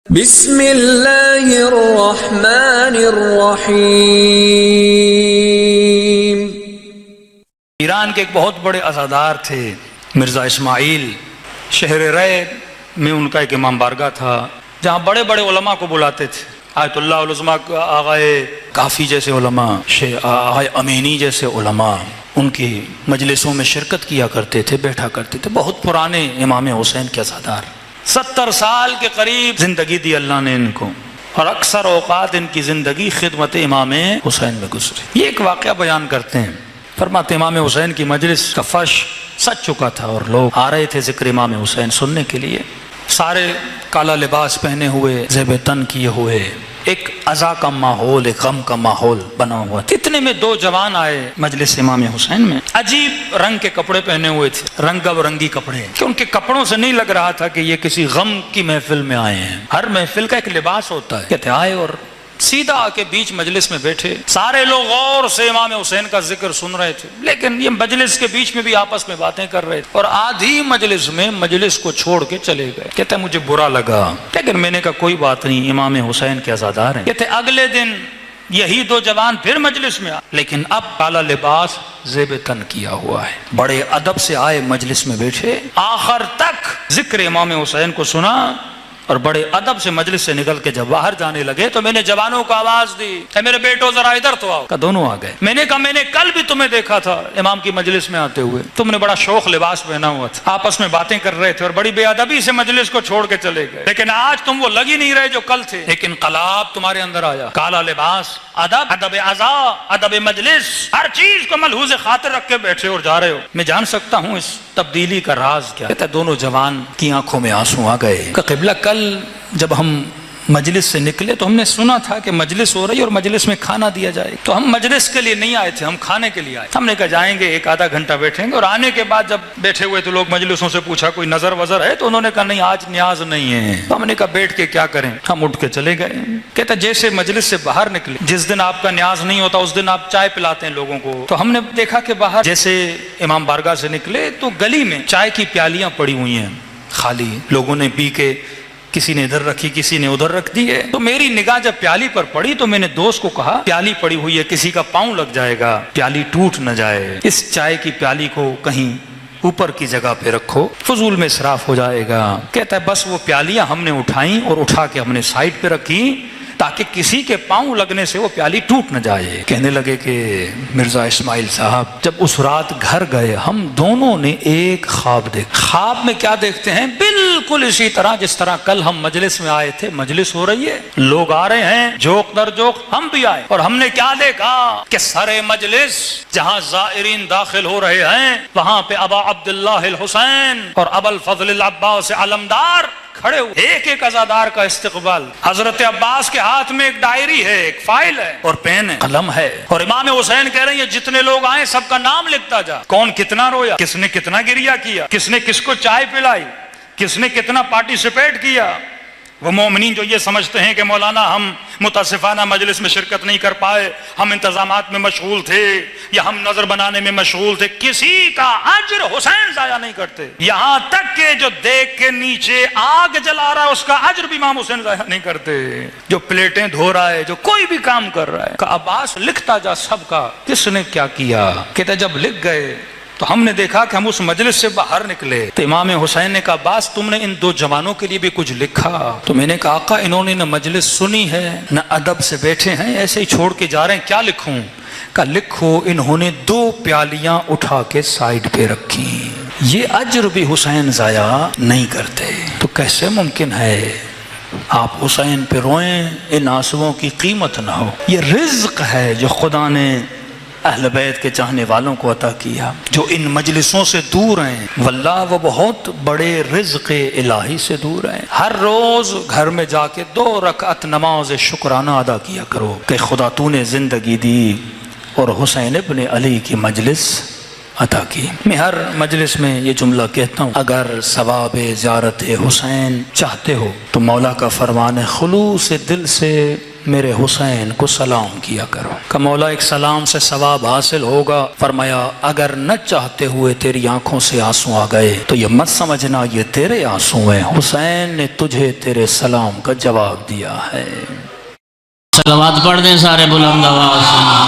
بسم اللہ الرحمن الرحیم۔ ایران کے ایک بہت بڑے عزادار تھے مرزا اسماعیل، شہر رے میں ان کا ایک امام بارگاہ تھا جہاں بڑے بڑے علماء کو بلاتے تھے، آیت اللہ العظمیٰ آغائے کافی جیسے علماء، آغائے امینی جیسے علماء ان کی مجلسوں میں شرکت کیا کرتے تھے، بیٹھا کرتے تھے۔ بہت پرانے امام حسین کے عزادار، 70 سال کے قریب زندگی دی اللہ نے ان کو، اور اکثر اوقات ان کی زندگی خدمت امام حسین میں گزری۔ یہ ایک واقعہ بیان کرتے ہیں، فرماتے امام حسین کی مجلس کا فرش سج چکا تھا اور لوگ آ رہے تھے ذکر امام حسین سننے کے لیے، سارے کالا لباس پہنے ہوئے، زیب تن کیے ہوئے، ایک عزا کا ماحول، ایک غم کا ماحول بنا ہوا تھا۔ اتنے میں دو جوان آئے مجلس امام حسین میں، عجیب رنگ کے کپڑے پہنے ہوئے تھے، رنگا برنگی کپڑے، کہ ان کے کپڑوں سے نہیں لگ رہا تھا کہ یہ کسی غم کی محفل میں آئے ہیں۔ ہر محفل کا ایک لباس ہوتا ہے۔ کہتے آئے اور سیدھا آ کے بیچ مجلس میں بیٹھے، سارے لوگ غور سے امام حسین کا ذکر سن رہے تھے، لیکن یہ مجلس کے بیچ میں بھی آپس میں باتیں کر رہے تھے، اور آدھی مجلس میں مجلس کو چھوڑ کے چلے گئے۔ کہتے مجھے برا لگا، لیکن میں نے کہا کوئی بات نہیں، امام حسین کے عزادار ہیں۔ کہتے اگلے دن یہی دو جوان پھر مجلس میں آئے، لیکن اب کالا لباس زیب تن کیا ہوا ہے، بڑے ادب سے آئے مجلس میں بیٹھے، آخر تک ذکر امام حسین کو سنا، اور بڑے ادب سے مجلس سے نکل کے جب باہر جانے لگے تو میں نے جوانوں کو آواز دی، اے میرے بیٹو ذرا ادھر تو آؤ۔ دونوں آ گئے۔ میں نے کہا میں نے کل بھی تمہیں دیکھا تھا امام کی مجلس میں آتے ہوئے، تم نے بڑا شوق لباس پہنا ہوا تھا، آپس میں باتیں کر رہے تھے اور بڑی بے ادبی سے مجلس کو چھوڑ کے چلے گئے، لیکن آج تم وہ لگ ہی نہیں رہے جو کل تھے، ایک انقلاب تمہارے اندر آیا، کالا لباس، ادب، ادب عزا، ادب مجلس، ہر چیز کو ملحوظ خاطر رکھ کے بیٹھے اور جا رہے ہو۔ میں جان سکتا ہوں اس تبدیلی کا راز کیا؟ کہتا دونوں جوان کی آنکھوں میں آنسو آ گئے کہ قبلہ کل جب ہم مجلس سے نکلے تو ہم نے سنا تھا کہ مجلس ہو رہی اور مجلس میں کھانا دیا جائے، تو ہم مجلس کے لیے نہیں آئے تھے، ہم کھانے کے لیے آئے۔ ہم نے کہا جائیں گے، ایک آدھا گھنٹہ بیٹھیں گے، اور آنے کے بعد جب بیٹھے ہوئے تو لوگ مجلسوں سے پوچھا کوئی نظر وظر ہے، تو انہوں نے کہا نہیں آج نیاز نہیں ہے۔ تو ہم نے کہا بیٹھ کے کیا کریں؟ ہم اٹھ کے چلے گئے۔ کہتا جیسے مجلس سے باہر نکلے، جس دن آپ کا نیاز نہیں ہوتا اس دن آپ چائے پلاتے ہیں لوگوں کو، تو ہم نے دیکھا کہ باہر جیسے امام بارگاہ سے نکلے تو گلی میں چائے کی پیالیاں پڑی ہوئی ہیں خالی، لوگوں نے پی کے کسی نے ادھر رکھی، کسی نے ادھر رکھ دی ہے۔ تو میری نگاہ جب پیالی پر پڑی تو میں نے دوست کو کہا پیالی پڑی ہوئی ہے، کسی کا پاؤں لگ جائے گا، پیالی ٹوٹ نہ جائے، اس چائے کی پیالی کو کہیں اوپر کی جگہ پہ رکھو، فضول میں اسراف ہو جائے گا۔ کہتا ہے بس وہ پیالیاں ہم نے اٹھائیں اور اٹھا کے ہم نے سائڈ پہ رکھی تاکہ کسی کے پاؤں لگنے سے وہ پیالی ٹوٹ نہ جائے۔ کہنے لگے کہ مرزا اسماعیل صاحب جب اس رات گھر گئے ہم دونوں نے ایک خواب دیکھا۔ خواب میں کیا دیکھتے ہیں؟ بالکل اسی طرح جس طرح کل ہم مجلس میں آئے تھے، مجلس ہو رہی ہے، لوگ آ رہے ہیں، جوک در جوک، ہم بھی آئے، اور ہم نے کیا دیکھا کہ سرے مجلس جہاں زائرین داخل ہو رہے ہیں وہاں پہ ابا عبداللہ الحسین اور ابا الفضل العباس علمدار کھڑے ہوئے، ایک ایک عزادار کا استقبال۔ حضرت عباس کے ہاتھ میں ایک ڈائری ہے، ایک فائل ہے اور پین ہے، قلم ہے، اور امام حسین کہہ رہے ہیں جتنے لوگ آئے سب کا نام لکھتا جا، کون کتنا رویا، کس نے کتنا گریا کیا، کس نے کس کو چائے پلائی، کس نے کتنا پارٹیسپیٹ کیا۔ وہ مومنین جو یہ سمجھتے ہیں کہ مولانا ہم متاسفانہ مجلس میں شرکت نہیں کر پائے، ہم انتظامات میں مشغول تھے یا ہم نظر بنانے میں مشغول تھے، کسی کا اجر حسین ضائع نہیں کرتے، یہاں تک کہ جو دیکھ کے نیچے آگ جلا رہا ہے اس کا اجر بھی امام حسین ضائع نہیں کرتے، جو پلیٹیں دھو رہا ہے، جو کوئی بھی کام کر رہا ہے، کہ عباس لکھتا جا سب کا کس نے کیا کیا۔ کہتا جب لکھ گئے تو ہم نے دیکھا کہ ہم اس مجلس سے باہر نکلے تو امام حسین نے کہا عباس تم نے ان دو جوانوں کے لیے بھی کچھ لکھا؟ تو میں نے کہا آقا انہوں نے نہ مجلس سنی ہے نہ ادب سے بیٹھے ہیں، ایسے ہی چھوڑ کے جا رہے ہیں، کیا لکھوں؟ کہا لکھو انہوں نے 2 پیالیاں اٹھا کے سائیڈ پہ رکھی، یہ اجر بھی حسین ضائع نہیں کرتے۔ تو کیسے ممکن ہے آپ حسین پہ روئیں، ان آنسوؤں کی قیمت نہ ہو؟ یہ رزق ہے جو خدا نے اہل بیت کے چاہنے والوں کو عطا کیا، جو ان مجلسوں سے دور ہیں، واللہ وہ بہت بڑے رزق الہی سے دور ہیں۔ ہر روز گھر میں جا کے 2 رکعت نماز شکرانہ ادا کیا کرو کہ خدا تو نے زندگی دی اور حسین ابن علی کی مجلس عطا کی۔ میں ہر مجلس میں یہ جملہ کہتا ہوں، اگر ثواب زیارت حسین چاہتے ہو تو مولا کا فرمان ہے خلوص دل سے میرے حسین کو سلام کیا کرو کہ مولا ایک سلام سے ثواب حاصل ہوگا. فرمایا اگر نہ چاہتے ہوئے تیری آنکھوں سے آنسو آ گئے تو یہ مت سمجھنا یہ تیرے آنسو ہیں، حسین نے تجھے تیرے سلام کا جواب دیا ہے. صلوات پڑھ دیں سارے بلند آواز سے.